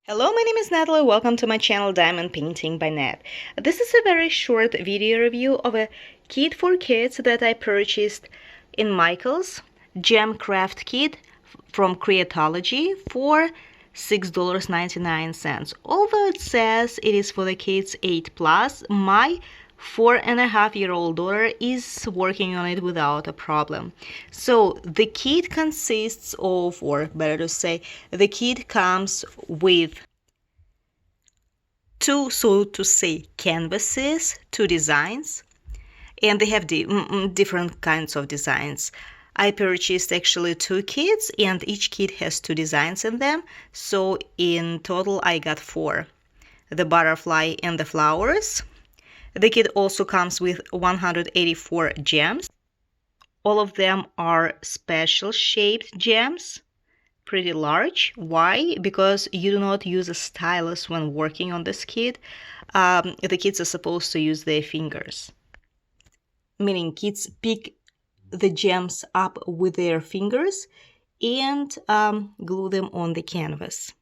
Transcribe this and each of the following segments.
Hello, my name is Natalie. Welcome to my channel Diamond Painting by Nat. This is a very short video review of a kit for kids that I purchased in Michael's Gem Craft Kit from Creatology for $6.99. Although it says it is for the kids 8+, my 4.5-year-old daughter is working on it without a problem. So the kit consists of, or better to say, the kit comes with two, so to say, canvases, two designs, and they have different kinds of designs. I purchased actually two kits, and each kit has two designs in them, so in total I got four: the butterfly and the flowers. The kit also comes with 184 gems. All of them are special shaped gems, pretty large. Why? Because you do not use a stylus when working on this kit. The kids are supposed to use their fingers, meaning kids pick the gems up with their fingers and glue them on the canvas.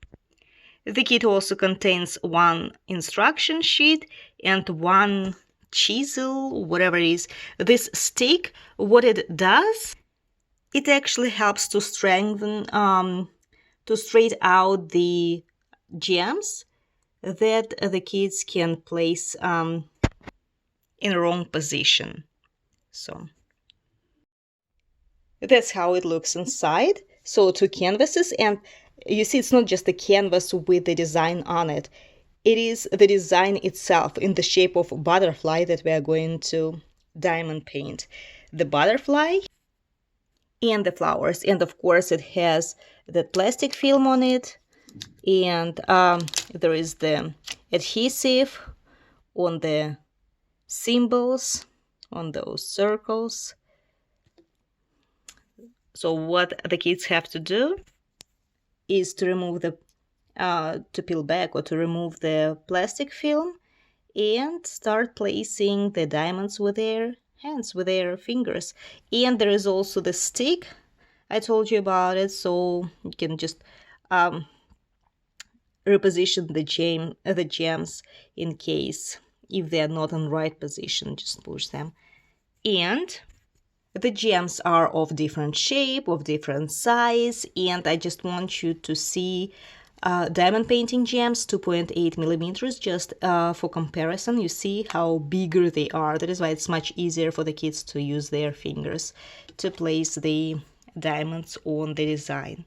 The kit also contains one instruction sheet and one chisel, whatever it is. This stick, what it does, it actually helps to straighten out the gems that the kids can place in a wrong position. So that's how it looks inside. So two canvases, and you see it's not just a canvas with the design on it. It is the design itself in the shape of a butterfly that we are going to diamond paint. The butterfly and the flowers, and of course it has the plastic film on it, and there is the adhesive on the symbols, on those circles. So what the kids have to do is to remove the to peel back or to remove the plastic film and start placing the diamonds with their hands, with their fingers. And there is also the stick, I told you about it, so you can just reposition the gems in case if they are not in right position, just push them. And the gems are of different shape, of different size, and I just want you to see diamond painting gems 2.8 millimeters, just for comparison. You see how bigger they are. That is why it's much easier for the kids to use their fingers to place the diamonds on the design.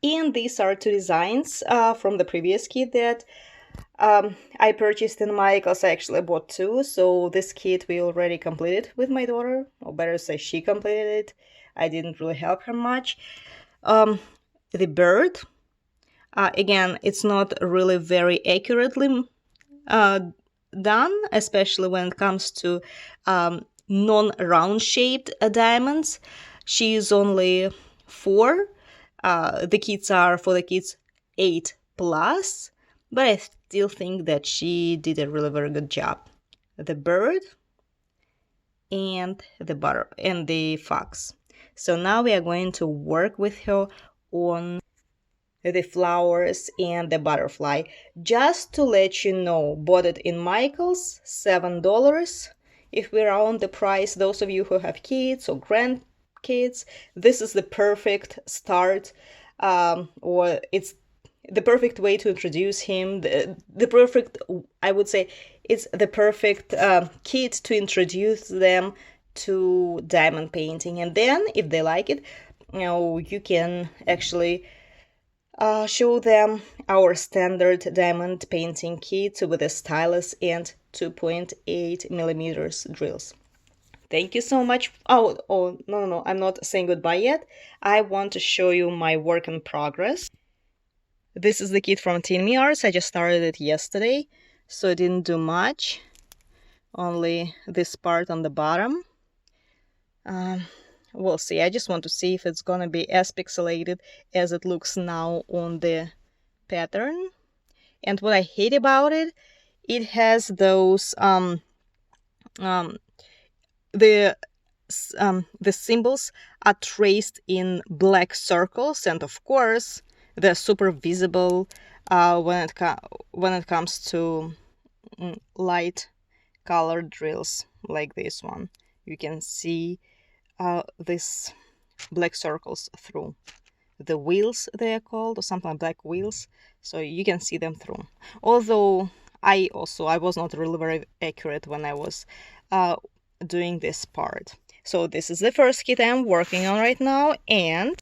And these are two designs from the previous kit that I purchased in Michael's. I actually bought two, so this kit we already completed with my daughter, or better say she completed it. I didn't really help her much. The bird, again, it's not really very accurately done, especially when it comes to non-round shaped diamonds. She used only 4. The kits are for the kids 8+, but I still think that she did a really very good job. The bird and the fox. So now we are going to work with her on the flowers and the butterfly. Just to let you know, bought it in Michael's, $7. If we round the price, those of you who have kids or grandkids, this is the perfect start, or it's the perfect way to introduce him. The perfect, I would say, it's the perfect kit to introduce them to diamond painting. And then if they like it, you can actually show them our standard diamond painting kit with a stylus and 2.8 millimeters drills. Thank you so much. Oh, no, I'm not saying goodbye yet. I want to show you my work in progress. This is the kit from Team Arts. I just started it yesterday, so I didn't do much. Only this part on the bottom. We'll see. I just want to see if it's gonna be as pixelated as it looks now on the pattern. And what I hate about it, it has those the symbols are traced in black circles, and of course they're super visible when it comes to light colored drills like this one. You can see these black circles through the wheels, they are called, or something like black wheels, so you can see them through. Although I was not really very accurate when I was doing this part. So this is the first kit I'm working on right now, and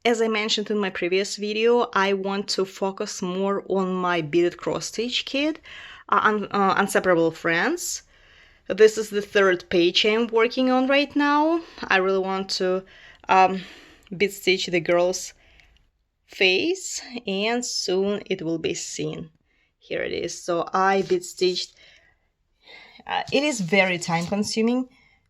as I mentioned in my previous video, I want to focus more on my beaded cross stitch kit, Inseparable Friends. This is the third page I'm working on right now. I really want to bead stitch the girl's face, and soon it will be seen. Here it is. So I bead stitched. It is very time consuming.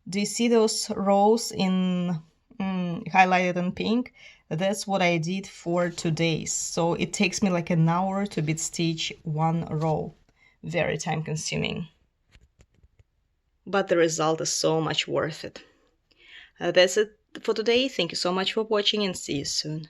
Do you see those rows in highlighted in pink? That's what I did for 2 days. So it takes me like an hour to bead stitch one row. Very time consuming. But the result is so much worth it. That's it for today. Thank you so much for watching, and see you soon.